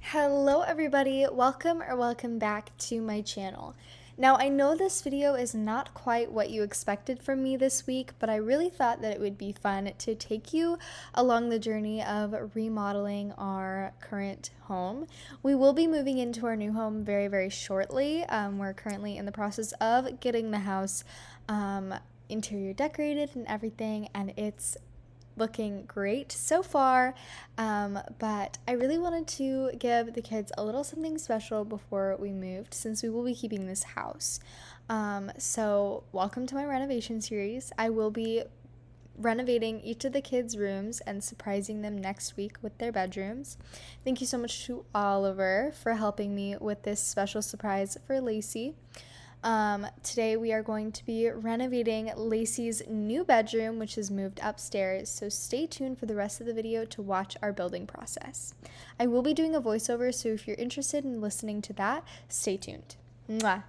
Hello everybody, welcome back to my channel. Now I know this video is not quite what you expected from me this week, but I really thought that it would be fun to take you along the journey of remodeling our current home. We will be moving into our new home very shortly. We're currently in the process of getting the house interior decorated and everything, and it's looking great so far, but I really wanted to give the kids a little something special before we moved, since we will be keeping this house. So welcome to my renovation series. I will be renovating each of the kids' rooms and surprising them next week with their bedrooms. Thank you so much to Oliver for helping me with this special surprise for Lacey. Today we are going to be renovating Lacey's new bedroom, which is moved upstairs, so stay tuned for the rest of the video to watch our building process. I will be doing a voiceover, so if you're interested in listening to that, stay tuned. Mwah!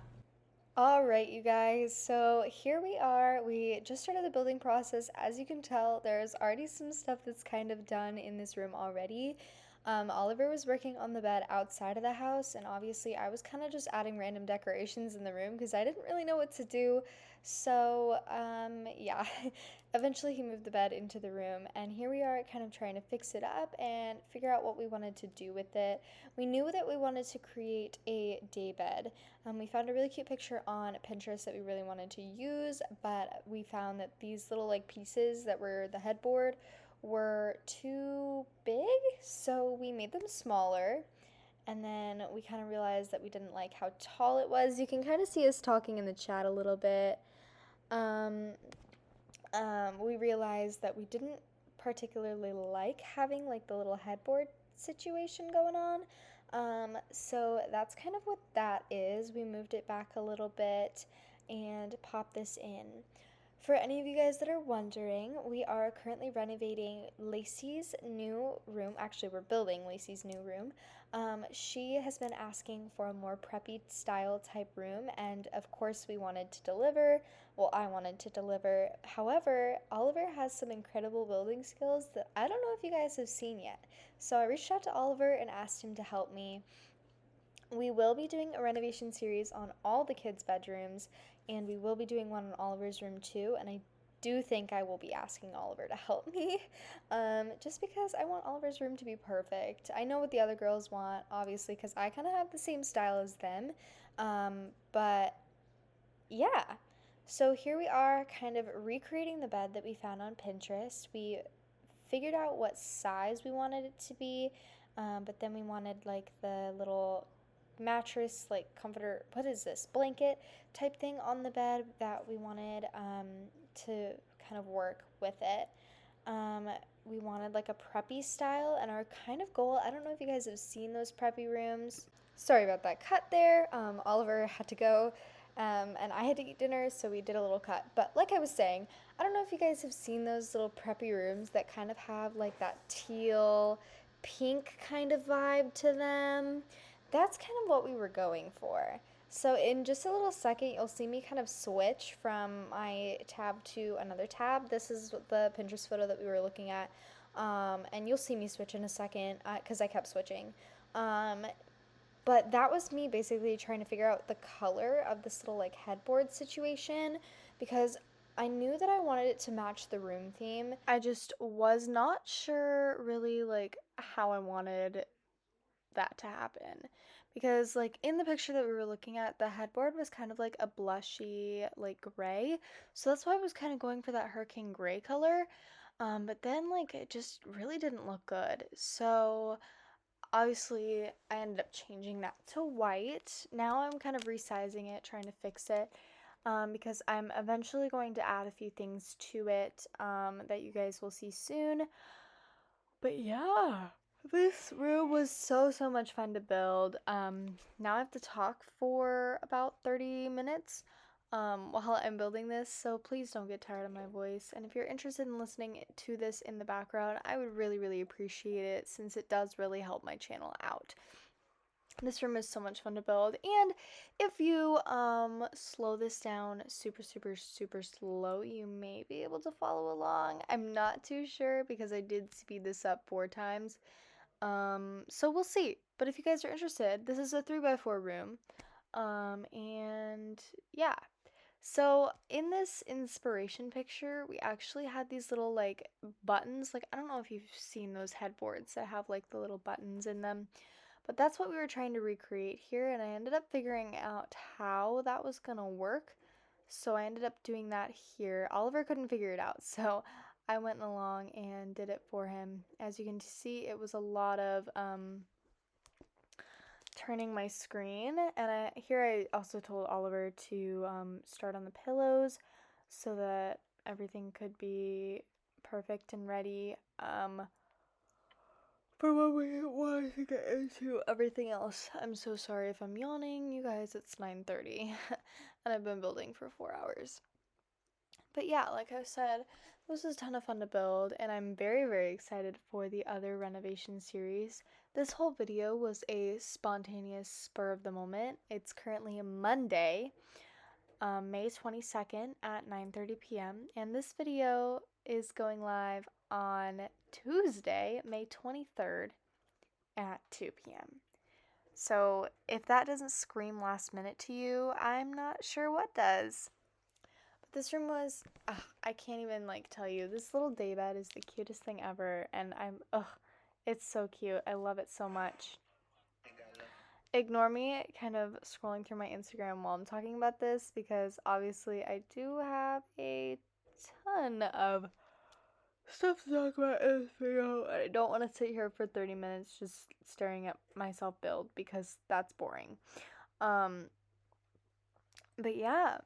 Alright, you guys, so here we are. We just started the building process. As you can tell, there's already some stuff that's kind of done in this room already. Oliver was working on the bed outside of the house, and obviously I was kind of just adding random decorations in the room because I didn't really know what to do. So, yeah, eventually he moved the bed into the room, and here we are kind of trying to fix it up and figure out what we wanted to do with it. We knew that we wanted to create a daybed. We found a really cute picture on Pinterest that we really wanted to use, but we found that these little like pieces that were the headboard were too big, so we made them smaller. And then we kind of realized that we didn't like how tall it was. You can kind of see us talking in the chat a little bit. Um, we realized that we didn't particularly like having like the little headboard situation going on. So that's kind of what that is. We moved it back a little bit and popped this in. For any of you guys that are wondering, we are currently renovating Lacey's new room. Actually, we're building Lacey's new room. She has been asking for a more preppy style type room, and of course we wanted to deliver. Well, I wanted to deliver. However, Oliver has some incredible building skills that I don't know if you guys have seen yet. So I reached out to Oliver and asked him to help me. We will be doing a renovation series on all the kids' bedrooms, and we will be doing one on Oliver's room too, and I do think I will be asking Oliver to help me, just because I want Oliver's room to be perfect. I know what the other girls want, obviously, because I kind of have the same style as them, but yeah. So here we are kind of recreating the bed that we found on Pinterest. We figured out what size we wanted it to be, but then we wanted like the little mattress, like comforter, what is this, blanket type thing on the bed that we wanted to kind of work with it. We wanted like a preppy style, and our kind of goal, I don't know if you guys have seen those preppy rooms. Sorry about that cut there. Oliver had to go, and I had to eat dinner, so we did a little cut. But like I was saying, I don't know if you guys have seen those little preppy rooms that kind of have like that teal, pink kind of vibe to them. That's kind of what we were going for. So in just a little second, you'll see me kind of switch from my tab to another tab. This is the Pinterest photo that we were looking at. And you'll see me switch in a second because I kept switching. But that was me basically trying to figure out the color of this little like headboard situation, because I knew that I wanted it to match the room theme. I just was not sure really like how I wanted that to happen, because like in the picture that we were looking at, the headboard was kind of like a blushy like gray, so that's why I was kind of going for that hurricane gray color. But then like it just really didn't look good, so obviously I ended up changing that to white. Now I'm kind of resizing it, trying to fix it, because I'm eventually going to add a few things to it that you guys will see soon. But yeah, this room was so much fun to build. Now I have to talk for about 30 minutes while I'm building this, so please don't get tired of my voice. And if you're interested in listening to this in the background, I would really appreciate it, since it does really help my channel out. This room is so much fun to build, and if you slow this down super slow, you may be able to follow along. I'm not too sure because I did speed this up 4 times. So we'll see. But if you guys are interested, this is a 3x4 room. And yeah. So in this inspiration picture, we actually had these little like buttons. Like, I don't know if you've seen those headboards that have like the little buttons in them, but that's what we were trying to recreate here. And I ended up figuring out how that was gonna work. So I ended up doing that here. Oliver couldn't figure it out, so I went along and did it for him. As you can see, it was a lot of turning my screen, and here I also told Oliver to start on the pillows so that everything could be perfect and ready for when we want to get into everything else. I'm so sorry if I'm yawning, you guys. It's 9:30 and I've been building for 4 hours. But yeah, like I said, this was a ton of fun to build, and I'm very, very excited for the other renovation series. This whole video was a spontaneous spur of the moment. It's currently Monday, May 22nd at 9:30 p.m., and this video is going live on Tuesday, May 23rd at 2 p.m. So if that doesn't scream last minute to you, I'm not sure what does. This room was, I can't even like tell you. This little daybed is the cutest thing ever, and it's so cute. I love it so much. Ignore me kind of scrolling through my Instagram while I'm talking about this, because obviously I do have a ton of stuff to talk about in this video, and I don't want to sit here for 30 minutes just staring at myself build, because that's boring. But yeah.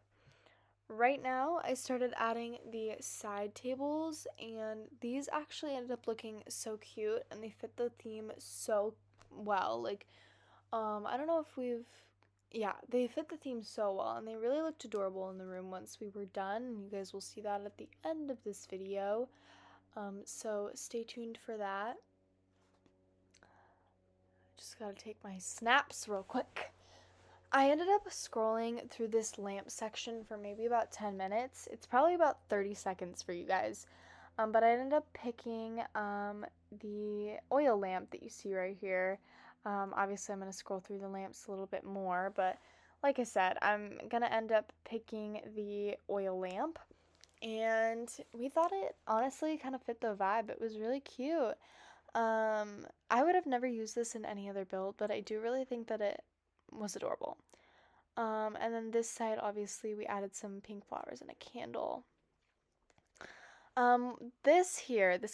Right now, I started adding the side tables, and these actually ended up looking so cute, and they fit the theme so well. Like, I don't know if they fit the theme so well, and they really looked adorable in the room once we were done, and you guys will see that at the end of this video. So stay tuned for that. Just gotta take my snaps real quick. I ended up scrolling through this lamp section for maybe about 10 minutes. It's probably about 30 seconds for you guys. But I ended up picking the oil lamp that you see right here. Obviously, I'm going to scroll through the lamps a little bit more, but like I said, I'm going to end up picking the oil lamp. And we thought it honestly kind of fit the vibe. It was really cute. I would have never used this in any other build, but I do really think that it was adorable. And then this side, obviously, we added some pink flowers and a candle. This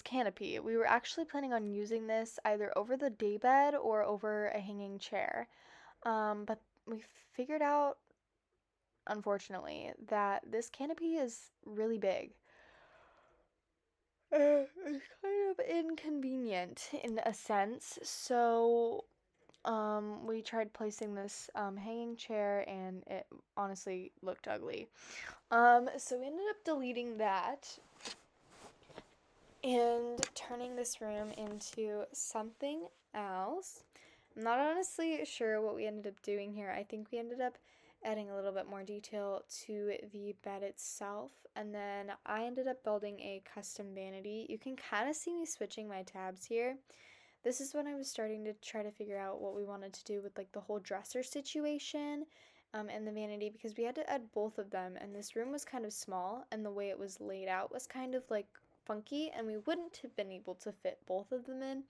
canopy, we were actually planning on using this either over the daybed or over a hanging chair. But we figured out, unfortunately, that this canopy is really big. It's kind of inconvenient in a sense, so we tried placing this hanging chair, and it honestly looked ugly. So we ended up deleting that and turning this room into something else. I'm not honestly sure what we ended up doing here. I think we ended up adding a little bit more detail to the bed itself, and then I ended up building a custom vanity. You can kind of see me switching my tabs here. This is when I was starting to try to figure out what we wanted to do with like the whole dresser situation and the vanity, because we had to add both of them, and this room was kind of small, and the way it was laid out was kind of like funky, and we wouldn't have been able to fit both of them in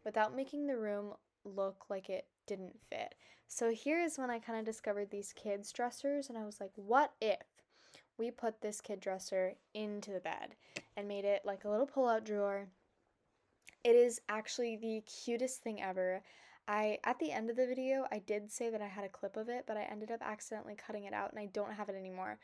without making the room look like it didn't fit. So here is when I kind of discovered these kids dressers, and I was like, what if we put this kid dresser into the bed and made it like a little pull-out drawer? It is actually the cutest thing ever. At the end of the video, I did say that I had a clip of it, but I ended up accidentally cutting it out, and I don't have it anymore.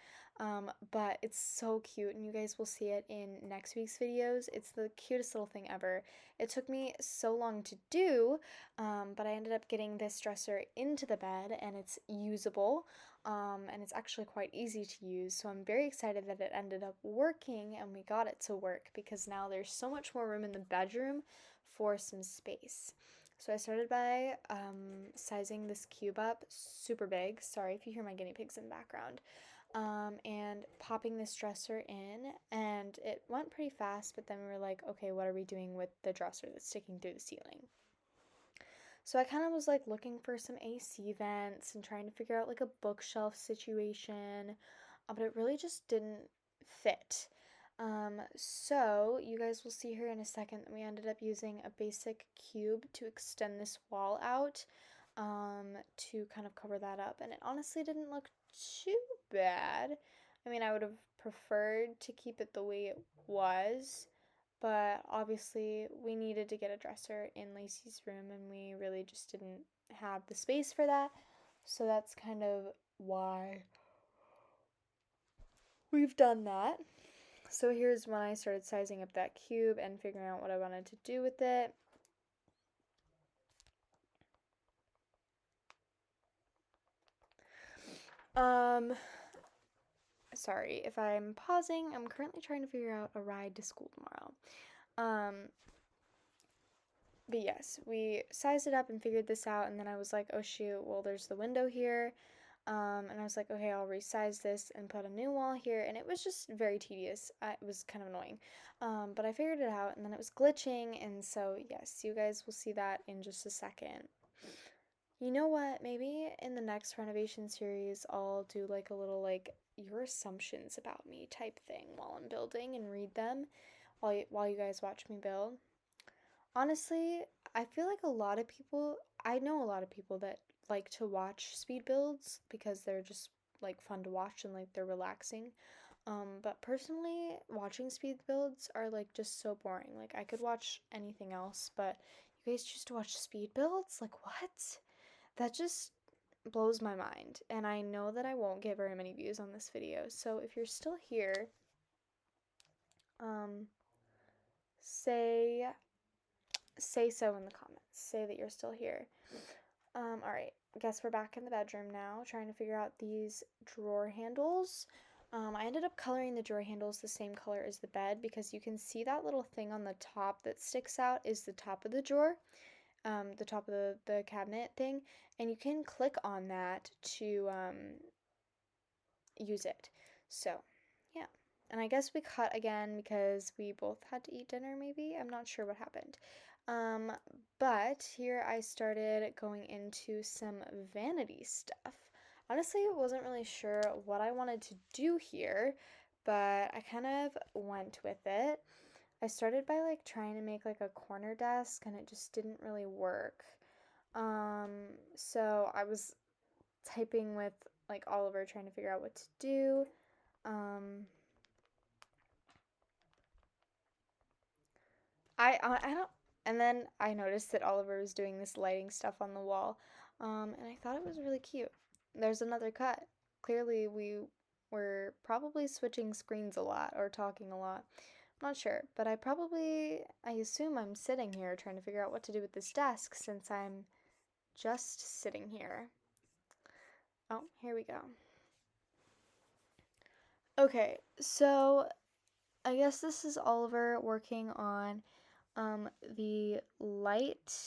But it's so cute, and you guys will see it in next week's videos. It's the cutest little thing ever. It took me so long to do, but I ended up getting this dresser into the bed, and it's usable, and it's actually quite easy to use. So I'm very excited that it ended up working, and we got it to work, because now there's so much more room in the bedroom for some space. So I started by sizing this cube up super big. Sorry if you hear my guinea pigs in the background. And popping this dresser in, and it went pretty fast, but then we were like, okay, what are we doing with the dresser that's sticking through the ceiling? So I kind of was like looking for some AC vents and trying to figure out like a bookshelf situation, but it really just didn't fit. So you guys will see here in a second that we ended up using a basic cube to extend this wall out, to kind of cover that up. And it honestly didn't look too bad. I mean, I would have preferred to keep it the way it was, but obviously we needed to get a dresser in Lacey's room and we really just didn't have the space for that. So that's kind of why we've done that. So here's when I started sizing up that cube and figuring out what I wanted to do with it. Sorry if I'm pausing. I'm currently trying to figure out a ride to school tomorrow. But yes, we sized it up and figured this out, and then I was like, oh shoot, well, there's the window here. And I was like, okay, I'll resize this and put a new wall here, and it was just very tedious. It was kind of annoying. But I figured it out, and then it was glitching, and so yes, you guys will see that in just a second. You know what? Maybe in the next renovation series, I'll do like a little like your assumptions about me type thing while I'm building and read them while you guys watch me build. Honestly, I feel like I know a lot of people that like to watch speed builds because they're just like fun to watch and like they're relaxing. But personally, watching speed builds are like just so boring. Like I could watch anything else, but you guys choose to watch speed builds? Like what? That just blows my mind. And I know that I won't get very many views on this video. So if you're still here, um, say say so in the comments. Say that you're still here. All right. I guess we're back in the bedroom now, trying to figure out these drawer handles. I ended up coloring the drawer handles the same color as the bed because you can see that little thing on the top that sticks out is the top of the drawer, the top of the cabinet thing, and you can click on that to use it. So, yeah. And I guess we cut again because we both had to eat dinner, maybe? I'm not sure what happened. Um, but here I started going into some vanity stuff. Honestly, I wasn't really sure what I wanted to do here, but I kind of went with it. I started by like trying to make like a corner desk and it just didn't really work. So I was typing with like Oliver trying to figure out what to do. Um, I don't. And then I noticed that Oliver was doing this lighting stuff on the wall, and I thought it was really cute. There's another cut. Clearly, we were probably switching screens a lot or talking a lot. I'm not sure, but I assume I'm sitting here trying to figure out what to do with this desk since I'm just sitting here. Oh, here we go. Okay, so I guess this is Oliver working on the light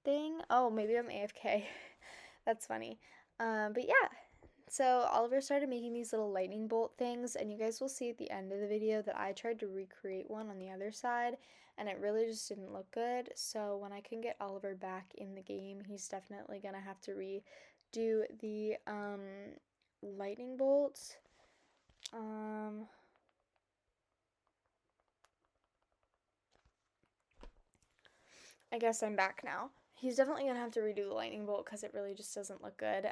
thing. Oh, maybe I'm AFK. That's funny. But yeah. So Oliver started making these little lightning bolt things, and you guys will see at the end of the video that I tried to recreate one on the other side, and it really just didn't look good. So when I can get Oliver back in the game, he's definitely gonna have to redo the lightning bolts. I guess I'm back now. He's definitely gonna have to redo the lightning bolt because it really just doesn't look good.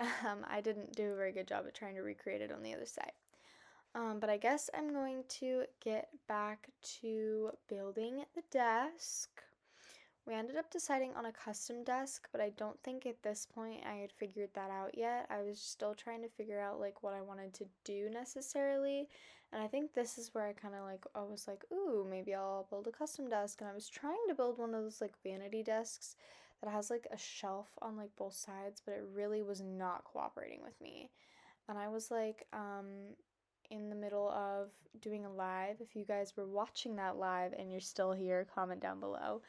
I didn't do a very good job at trying to recreate it on the other side. But I guess I'm going to get back to building the desk. We ended up deciding on a custom desk, but I don't think at this point I had figured that out yet. I was still trying to figure out like what I wanted to do necessarily. And I think this is where I was like, ooh, maybe I'll build a custom desk. And I was trying to build one of those like vanity desks that has like a shelf on like both sides, but it really was not cooperating with me. And I was like, in the middle of doing a live. If you guys were watching that live and you're still here, comment down below.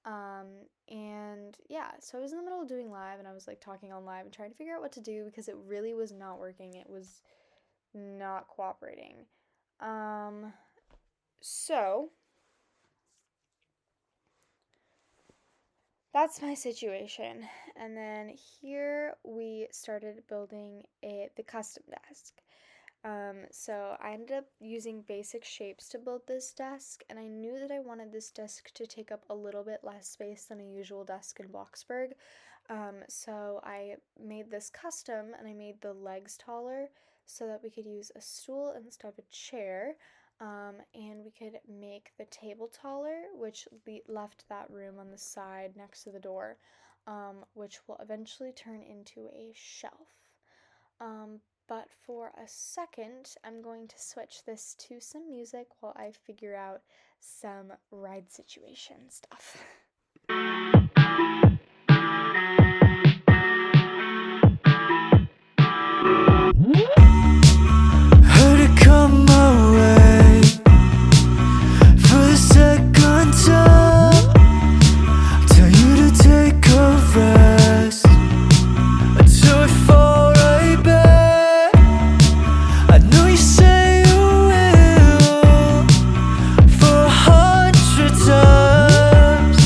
And yeah, so I was in the middle of doing live and I was like talking on live and trying to figure out what to do because it really was not working. It was not cooperating. So that's my situation. And then here we started building the custom desk. So I ended up using basic shapes to build this desk, and I knew that I wanted this desk to take up a little bit less space than a usual desk in Bloxburg. So I made this custom, and I made the legs taller so that we could use a stool instead of a chair. And we could make the table taller, which left that room on the side next to the door, which will eventually turn into a shelf. But for a second, I'm going to switch this to some music while I figure out some ride situation stuff. Heard it come my way for the second time. Tell you to take a rest until we fall right back. I know you say you will for 100 times,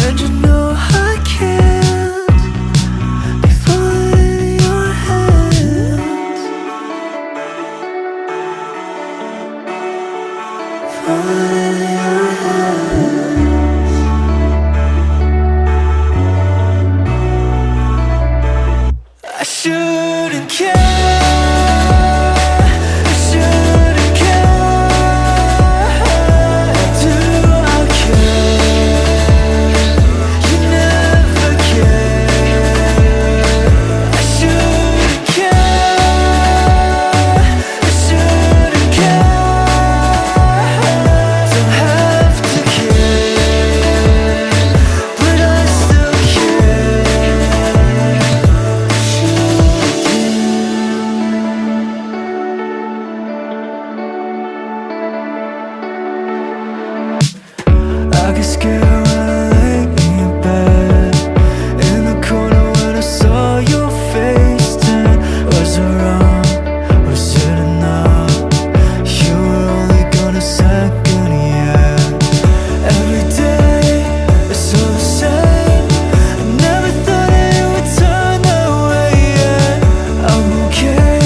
and you know I can't be falling in your hands, falling in your hands. I shouldn't care, I shouldn't care. Do I care? You never care. I shouldn't care, I shouldn't care. Don't have to care, but I still care. I get scared when I lay in bed, in the corner when I saw your face. Then was I wrong? Was it enough? You were only gone a second, yeah. Every day it's all the same. I never thought that it would turn that way, yeah. I'm okay,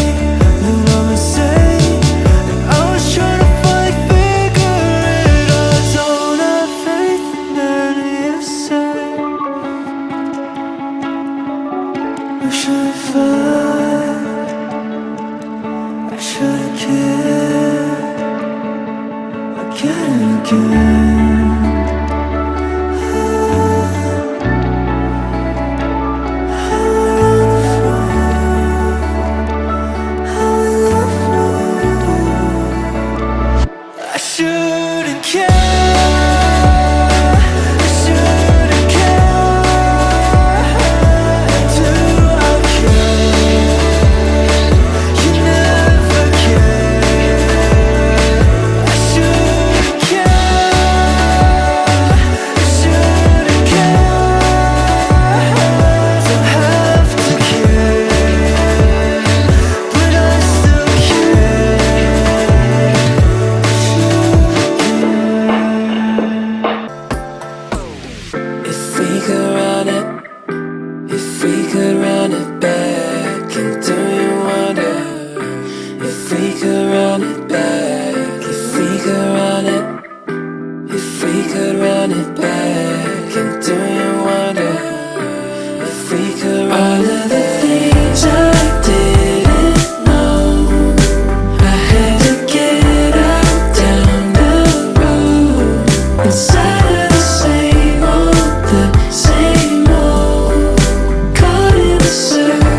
then I'm insane, and I was trying to finally figure it out. Don't have faith in any you say. I should've fought, I should've cared again and again. I shouldn't care, I shouldn't care. Do I care? You never care. I shouldn't care, I shouldn't care. Don't have to care, but I still care. If we could run it, if we could run it back, and do you wonder if we could run it back? If we could run it, if we could run it back, and do you wonder if we could run it back? All of the things I didn't know, I had to get out down the road, inside of the same old, caught in a circle.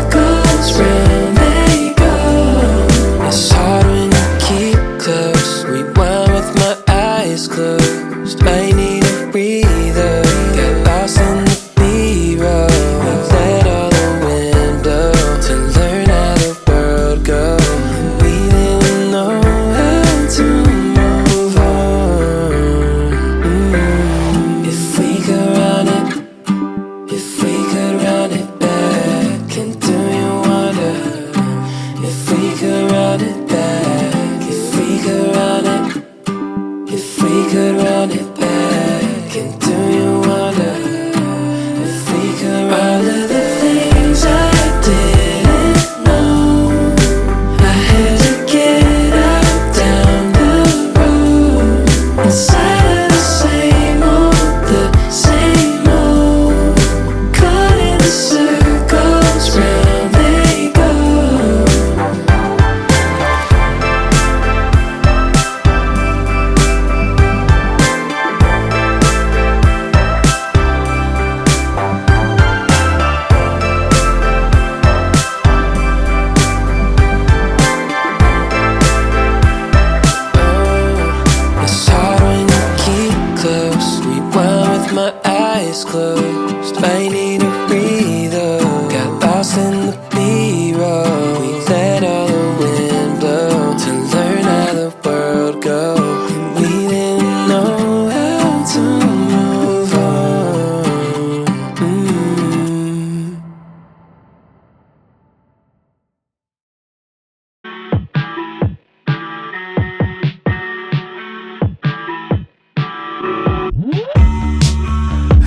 closed. Might need a breather. Got lost in the B-roll. We let all the wind blow to learn how the world goes. We didn't know how to move on.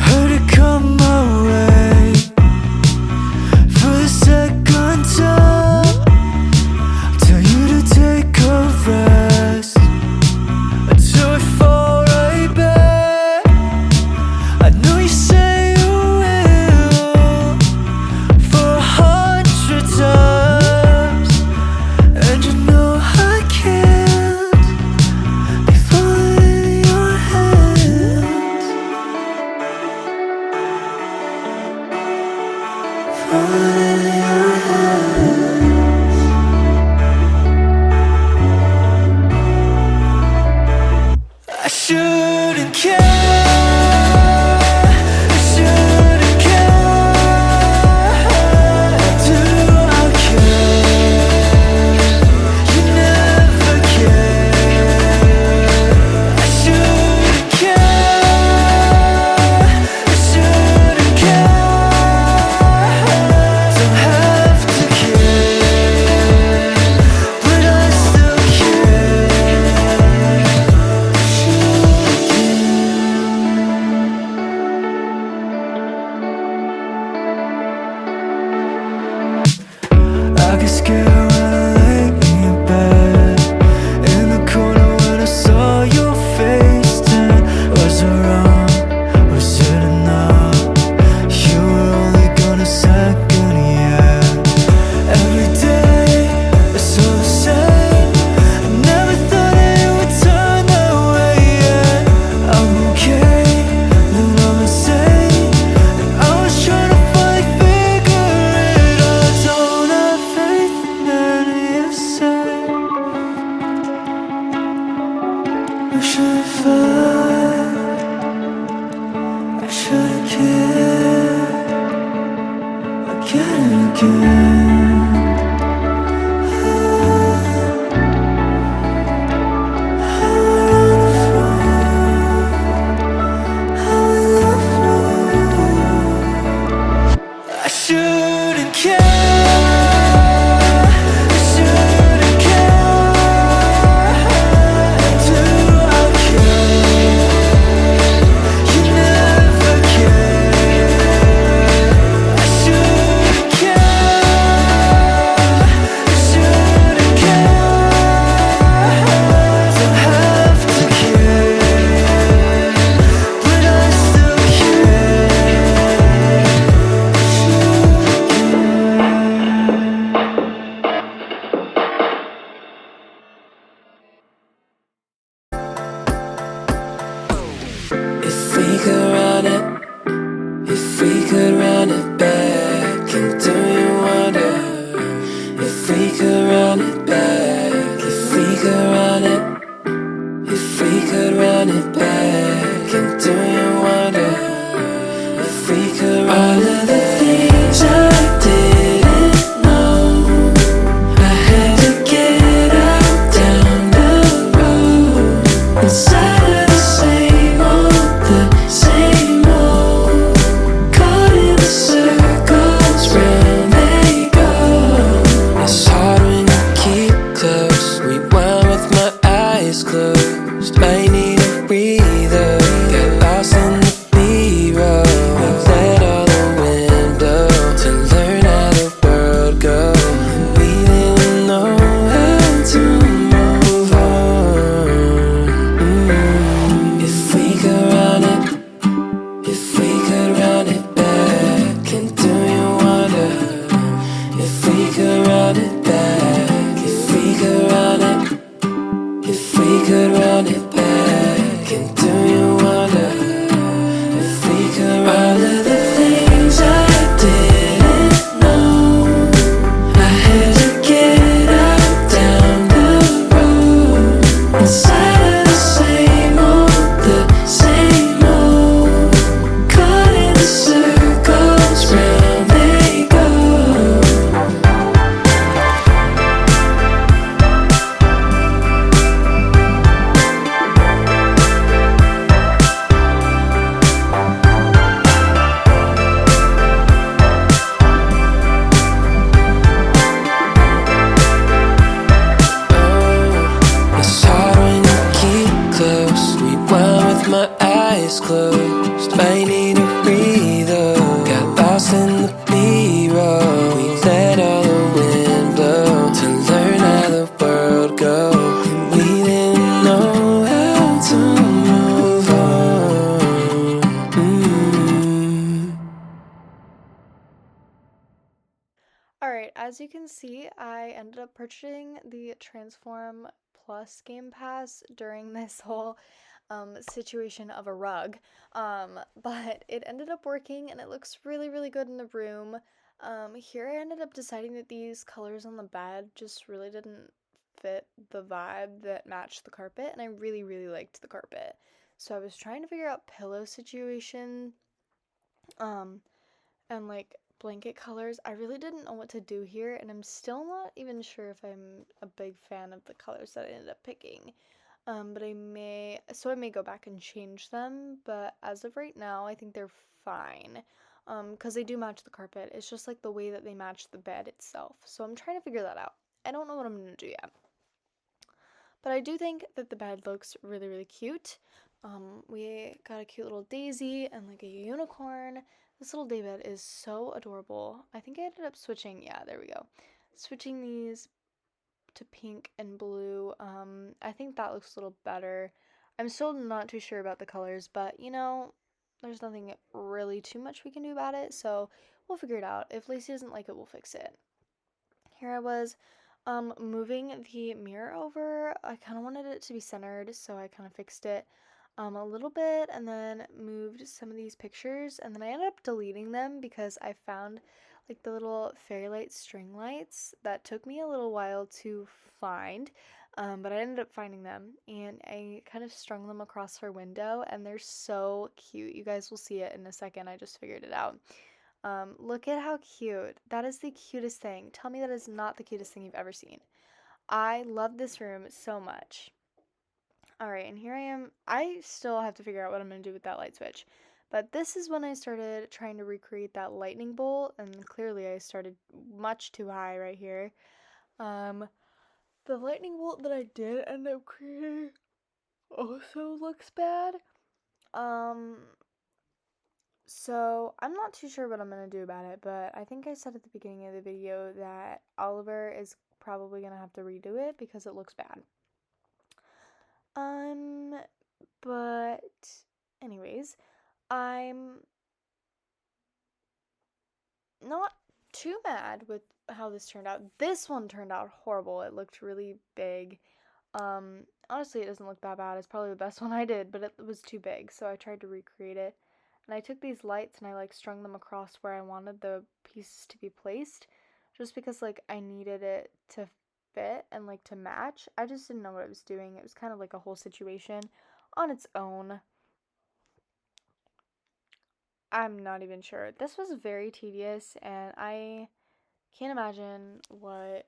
Heard it come my way for the second time. Tell you to take a rest until we fall right back. I know you say you will for 100 times, and you know I can't be falling in your hands. Falling in your hands. I shouldn't care. I shouldn't care. Do I care? You never care. I shouldn't care. I shouldn't care. Don't have to care, but I still care. I get scared when I lay in bed, in the corner when I saw your face. Then was I wrong? Was it enough? You were only gone a second, yeah. Every day it's so the same. I never thought that it would turn that way, yeah. I'm okay, then I'm insane, and I was trying to finally figure it out. Don't have faith in any you say. I should've fought, I should've cared again and again. I shouldn't care. I shouldn't care. Do I care? You never care. I shouldn't care. I shouldn't care. Don't have to care, but I still care. If we could run it, if we could run it back, and do you wonder if we could run it back? If we could run it, if we could run it back, and do you wonder if we could run all it of the back? Things I didn't know, I had to get out down the road, inside of the same old, caught in the circles round they go. It's hard when you keep close. Rewind with my eyes closed. Might need a breather. Got lost in the B-roll. Let all the wind Alright, as you can see, I ended up purchasing the Transform Plus Game Pass during this whole situation of a rug. But it ended up working and it looks really, really good in the room. Here I ended up deciding that these colors on the bed just really didn't fit the vibe that matched the carpet, and I really, really liked the carpet. So I was trying to figure out pillow situation, and like blanket colors. I really didn't know what to do here, and I'm still not even sure if I'm a big fan of the colors that I ended up picking. But I may go back and change them, but as of right now, I think they're fine. Because they do match the carpet. It's just like the way that they match the bed itself. So I'm trying to figure that out. I don't know what I'm gonna do yet. But I do think that the bed looks really, really cute. We got a cute little daisy and like a unicorn. This little daybed is so adorable. I think I ended up switching, yeah, there we go. Switching these to pink and blue. I think that looks a little better. I'm still not too sure about the colors, but you know, there's nothing really too much we can do about it, so we'll figure it out. If Lacey doesn't like it, we'll fix it. Here I was moving the mirror over. I kind of wanted it to be centered, so I kind of fixed it a little bit and then moved some of these pictures, and then I ended up deleting them because I found like the little fairy light string lights that took me a little while to find, but I ended up finding them, and I kind of strung them across her window, and they're so cute. You guys will see it in a second. I just figured it out. Look at how cute. That is the cutest thing. Tell me that is not the cutest thing you've ever seen. I love this room so much. Alright, and here I am. I still have to figure out what I'm going to do with that light switch. But this is when I started trying to recreate that lightning bolt, and clearly I started much too high right here. The lightning bolt that I did end up creating also looks bad. So I'm not too sure what I'm gonna do about it, but I think I said at the beginning of the video that Oliver is probably gonna have to redo it because it looks bad. But anyways, I'm not too mad with how this turned out. This one turned out horrible. It looked really big. Honestly, it doesn't look that bad. It's probably the best one I did, but it was too big, so I tried to recreate it. And I took these lights and I like strung them across where I wanted the pieces to be placed, just because like I needed it to fit and like to match. I just didn't know what I was doing. It was kind of like a whole situation on its own. I'm not even sure. This was very tedious, and I can't imagine what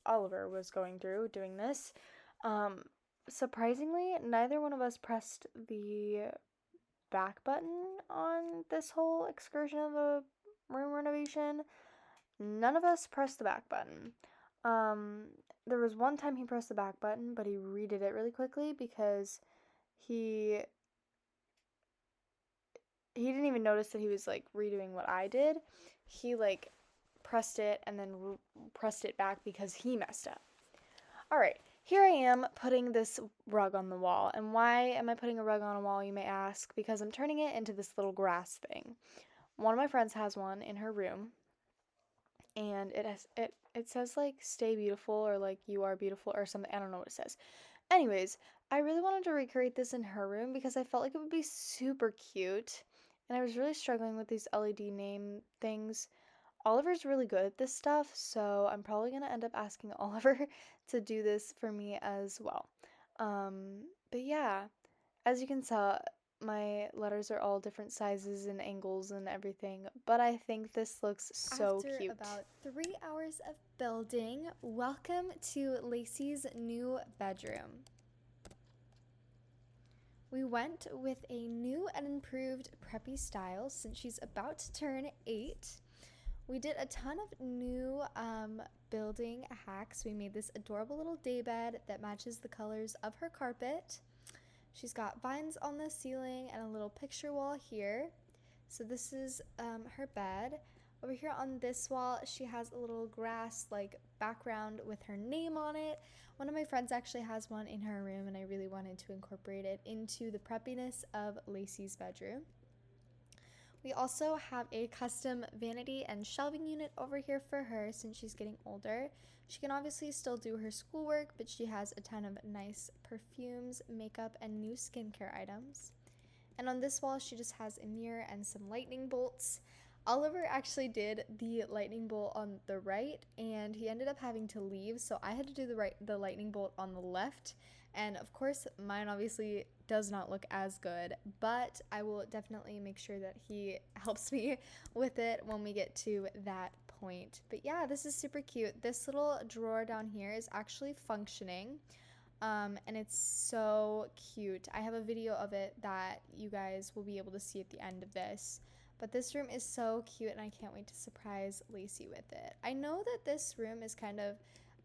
Oliver was going through doing this. Surprisingly, neither one of us pressed the back button on this whole excursion of the room renovation. None of us pressed the back button. There was one time he pressed the back button, but he redid it really quickly because he didn't even notice that he was like redoing what I did. He like pressed it and then pressed it back because he messed up. All right, here I am putting this rug on the wall. And why am I putting a rug on a wall, you may ask? Because I'm turning it into this little grass thing. One of my friends has one in her room, and it says like stay beautiful or like you are beautiful or something. I don't know what it says. Anyways, I really wanted to recreate this in her room because I felt like it would be super cute. And I was really struggling with these LED name things. Oliver's really good at this stuff, so I'm probably going to end up asking Oliver to do this for me as well. But yeah, as you can tell, my letters are all different sizes and angles and everything, but I think this looks so cute. After about 3 hours of building, welcome to Lacey's new bedroom. We went with a new and improved preppy style since she's about to turn 8. We did a ton of new building hacks. We made this adorable little daybed that matches the colors of her carpet. She's got vines on the ceiling and a little picture wall here. So this is her bed. Over here on this wall, she has a little grass like background with her name on it. One of my friends actually has one in her room, and I really wanted to incorporate it into the preppiness of Lacey's bedroom. We also have a custom vanity and shelving unit over here for her since she's getting older. She can obviously still do her schoolwork, but she has a ton of nice perfumes, makeup, and new skincare items. And on this wall, she just has a mirror and some lightning bolts. Oliver actually did the lightning bolt on the right, and he ended up having to leave, so I had to do the lightning bolt on the left. And of course, mine obviously does not look as good, but I will definitely make sure that he helps me with it when we get to that point. But yeah, this is super cute. This little drawer down here is actually functioning. And it's so cute. I have a video of it that you guys will be able to see at the end of this. But this room is so cute, and I can't wait to surprise Lacey with it. I know that this room is kind of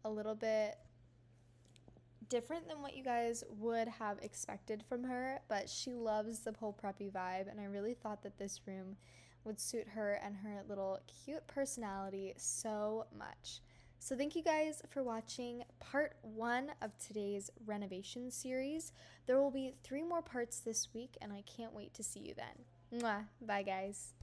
a little bit different than what you guys would have expected from her, but she loves the whole preppy vibe, and I really thought that this room would suit her and her little cute personality so much. So thank you guys for watching part 1 of today's renovation series. There will be 3 more parts this week, and I can't wait to see you then. Mwah. Bye, guys.